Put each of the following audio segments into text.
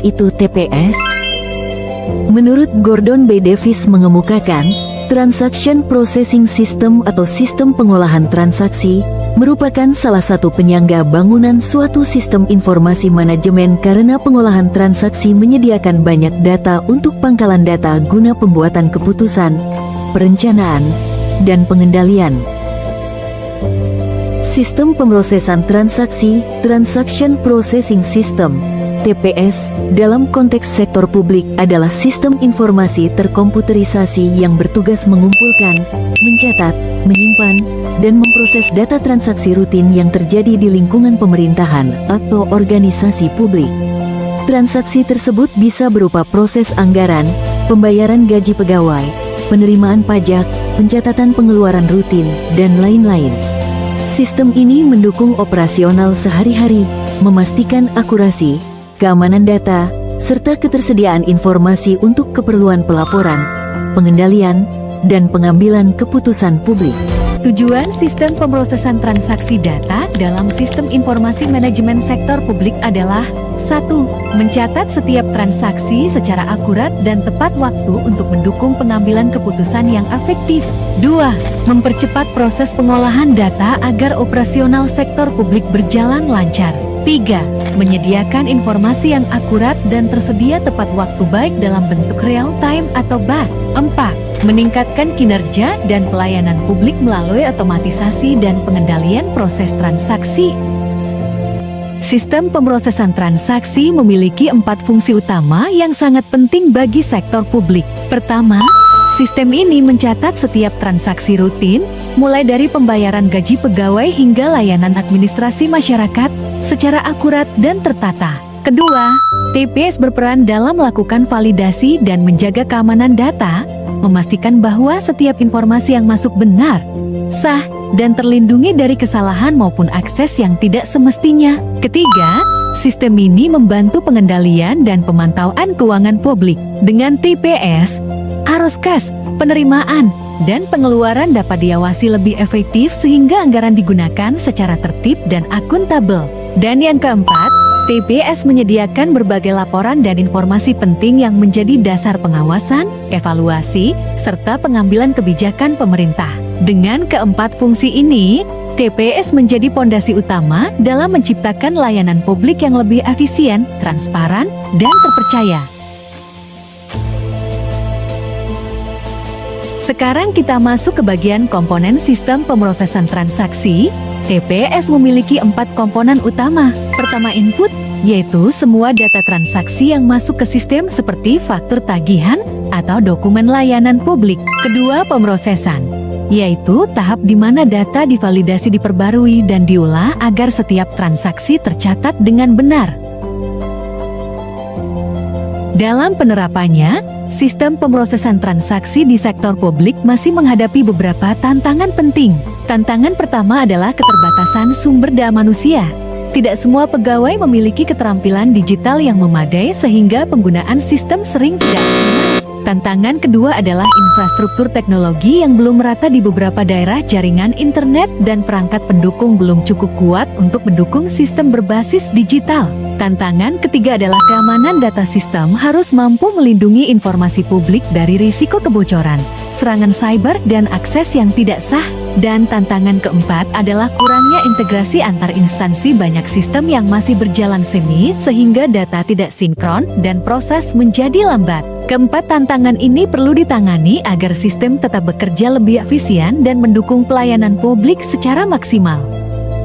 itu TPS? Menurut Gordon B. Davis mengemukakan, Transaction Processing System atau sistem pengolahan transaksi merupakan salah satu penyangga bangunan suatu sistem informasi manajemen karena pengolahan transaksi menyediakan banyak data untuk pangkalan data guna pembuatan keputusan, perencanaan, dan pengendalian. Sistem pemrosesan transaksi, Transaction Processing System, TPS, dalam konteks sektor publik adalah sistem informasi terkomputerisasi yang bertugas mengumpulkan, mencatat, menyimpan, dan memproses data transaksi rutin yang terjadi di lingkungan pemerintahan atau organisasi publik. Transaksi tersebut bisa berupa proses anggaran, pembayaran gaji pegawai, penerimaan pajak, pencatatan pengeluaran rutin, dan lain-lain. Sistem ini mendukung operasional sehari-hari, memastikan akurasi, keamanan data, serta ketersediaan informasi untuk keperluan pelaporan, pengendalian, dan pengambilan keputusan publik. Tujuan sistem pemrosesan transaksi data dalam sistem informasi manajemen sektor publik adalah 1. Mencatat setiap transaksi secara akurat dan tepat waktu untuk mendukung pengambilan keputusan yang efektif. 2. Mempercepat proses pengolahan data agar operasional sektor publik berjalan lancar. 3. Menyediakan informasi yang akurat dan tersedia tepat waktu baik dalam bentuk real time atau BAT. 4. Meningkatkan kinerja dan pelayanan publik melalui otomatisasi dan pengendalian proses transaksi. Sistem pemrosesan transaksi memiliki 4 fungsi utama yang sangat penting bagi sektor publik. Pertama, sistem ini mencatat setiap transaksi rutin, mulai dari pembayaran gaji pegawai hingga layanan administrasi masyarakat, secara akurat dan tertata. Kedua, TPS berperan dalam melakukan validasi dan menjaga keamanan data, memastikan bahwa setiap informasi yang masuk benar, sah, dan terlindungi dari kesalahan maupun akses yang tidak semestinya. Ketiga, sistem ini membantu pengendalian dan pemantauan keuangan publik. Dengan TPS, arus kas, penerimaan, dan pengeluaran dapat diawasi lebih efektif sehingga anggaran digunakan secara tertib dan akuntabel. Dan yang keempat, TPS menyediakan berbagai laporan dan informasi penting yang menjadi dasar pengawasan, evaluasi, serta pengambilan kebijakan pemerintah. Dengan keempat fungsi ini, TPS menjadi pondasi utama dalam menciptakan layanan publik yang lebih efisien, transparan, dan terpercaya. Sekarang kita masuk ke bagian komponen sistem pemrosesan transaksi. TPS memiliki 4 komponen utama. Pertama, input, yaitu semua data transaksi yang masuk ke sistem seperti faktur tagihan atau dokumen layanan publik. Kedua, pemrosesan, yaitu tahap di mana data divalidasi, diperbarui, dan diolah agar setiap transaksi tercatat dengan benar. Dalam penerapannya, sistem pemrosesan transaksi di sektor publik masih menghadapi beberapa tantangan penting. Tantangan pertama adalah keterbatasan sumber daya manusia. Tidak semua pegawai memiliki keterampilan digital yang memadai sehingga penggunaan sistem sering tidak optimal. Tantangan kedua adalah infrastruktur teknologi yang belum merata di beberapa daerah. Jaringan internet dan perangkat pendukung belum cukup kuat untuk mendukung sistem berbasis digital. Tantangan ketiga adalah keamanan data. Sistem harus mampu melindungi informasi publik dari risiko kebocoran, serangan cyber, dan akses yang tidak sah. Dan tantangan keempat adalah kurangnya integrasi antar instansi. Banyak sistem yang masih berjalan semi sehingga data tidak sinkron dan proses menjadi lambat. Keempat tantangan ini perlu ditangani agar sistem tetap bekerja lebih efisien dan mendukung pelayanan publik secara maksimal.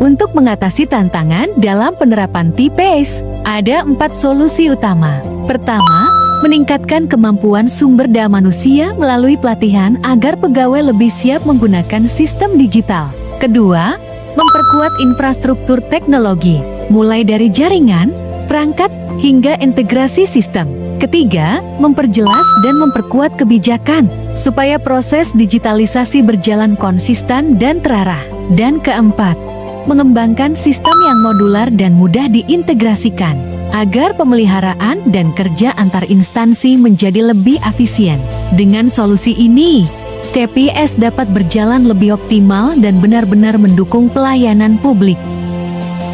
Untuk mengatasi tantangan dalam penerapan TPS, ada 4 solusi utama. Pertama, meningkatkan kemampuan sumber daya manusia melalui pelatihan agar pegawai lebih siap menggunakan sistem digital. Kedua, memperkuat infrastruktur teknologi, mulai dari jaringan, perangkat, hingga integrasi sistem. Ketiga, memperjelas dan memperkuat kebijakan, supaya proses digitalisasi berjalan konsisten dan terarah. Dan keempat, mengembangkan sistem yang modular dan mudah diintegrasikan, agar pemeliharaan dan kerja antar instansi menjadi lebih efisien. Dengan solusi ini, TPS dapat berjalan lebih optimal dan benar-benar mendukung pelayanan publik.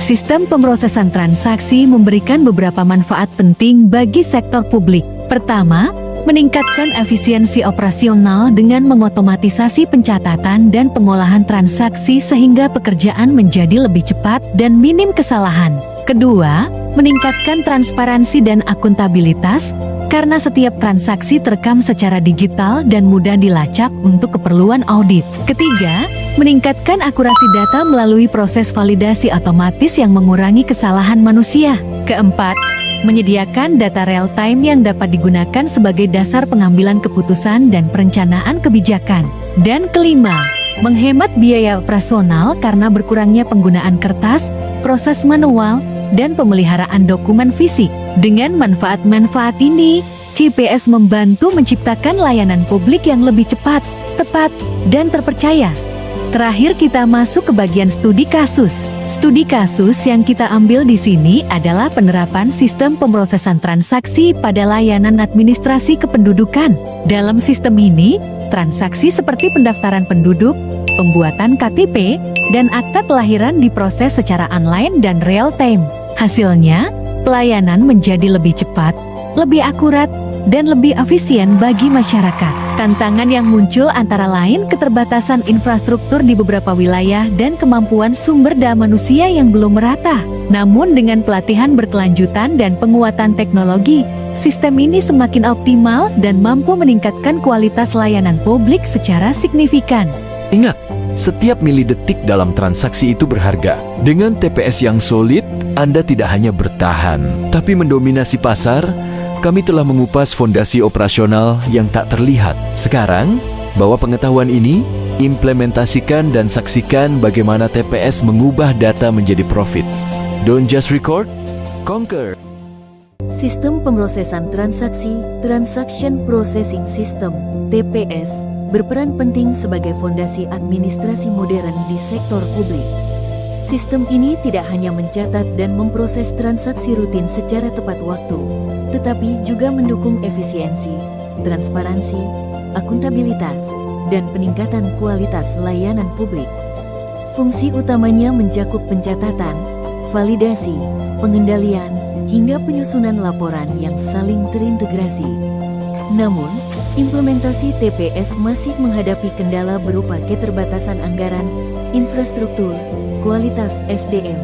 Sistem pemrosesan transaksi memberikan beberapa manfaat penting bagi sektor publik. Pertama, meningkatkan efisiensi operasional dengan mengotomatisasi pencatatan dan pengolahan transaksi sehingga pekerjaan menjadi lebih cepat dan minim kesalahan. Kedua, meningkatkan transparansi dan akuntabilitas karena setiap transaksi terekam secara digital dan mudah dilacak untuk keperluan audit. Ketiga, meningkatkan akurasi data melalui proses validasi otomatis yang mengurangi kesalahan manusia. Keempat, menyediakan data real-time yang dapat digunakan sebagai dasar pengambilan keputusan dan perencanaan kebijakan. Dan kelima, menghemat biaya operasional karena berkurangnya penggunaan kertas, proses manual, dan pemeliharaan dokumen fisik. Dengan manfaat-manfaat ini, TPS membantu menciptakan layanan publik yang lebih cepat, tepat, dan terpercaya. Terakhir kita masuk ke bagian studi kasus. Studi kasus yang kita ambil di sini adalah penerapan sistem pemrosesan transaksi pada layanan administrasi kependudukan. Dalam sistem ini, transaksi seperti pendaftaran penduduk, pembuatan KTP, dan akta kelahiran diproses secara online dan real time. Hasilnya, pelayanan menjadi lebih cepat, lebih akurat, dan lebih efisien bagi masyarakat. Tantangan yang muncul antara lain keterbatasan infrastruktur di beberapa wilayah dan kemampuan sumber daya manusia yang belum merata. Namun dengan pelatihan berkelanjutan dan penguatan teknologi, sistem ini semakin optimal dan mampu meningkatkan kualitas layanan publik secara signifikan. Ingat, setiap milidetik dalam transaksi itu berharga. Dengan TPS yang solid, Anda tidak hanya bertahan, tapi mendominasi pasar. Kami telah mengupas fondasi operasional yang tak terlihat. Sekarang, bawa pengetahuan ini, implementasikan dan saksikan bagaimana TPS mengubah data menjadi profit. Don't just record, conquer. Sistem pemrosesan transaksi, Transaction Processing System, TPS, berperan penting sebagai fondasi administrasi modern di sektor publik. Sistem ini tidak hanya mencatat dan memproses transaksi rutin secara tepat waktu, tetapi juga mendukung efisiensi, transparansi, akuntabilitas, dan peningkatan kualitas layanan publik. Fungsi utamanya mencakup pencatatan, validasi, pengendalian, hingga penyusunan laporan yang saling terintegrasi. Namun, implementasi TPS masih menghadapi kendala berupa keterbatasan anggaran, infrastruktur, kualitas SDM,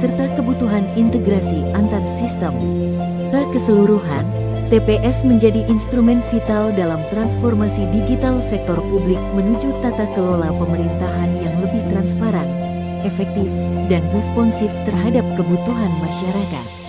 serta kebutuhan integrasi antar sistem. Secara keseluruhan, TPS menjadi instrumen vital dalam transformasi digital sektor publik menuju tata kelola pemerintahan yang lebih transparan, efektif, dan responsif terhadap kebutuhan masyarakat.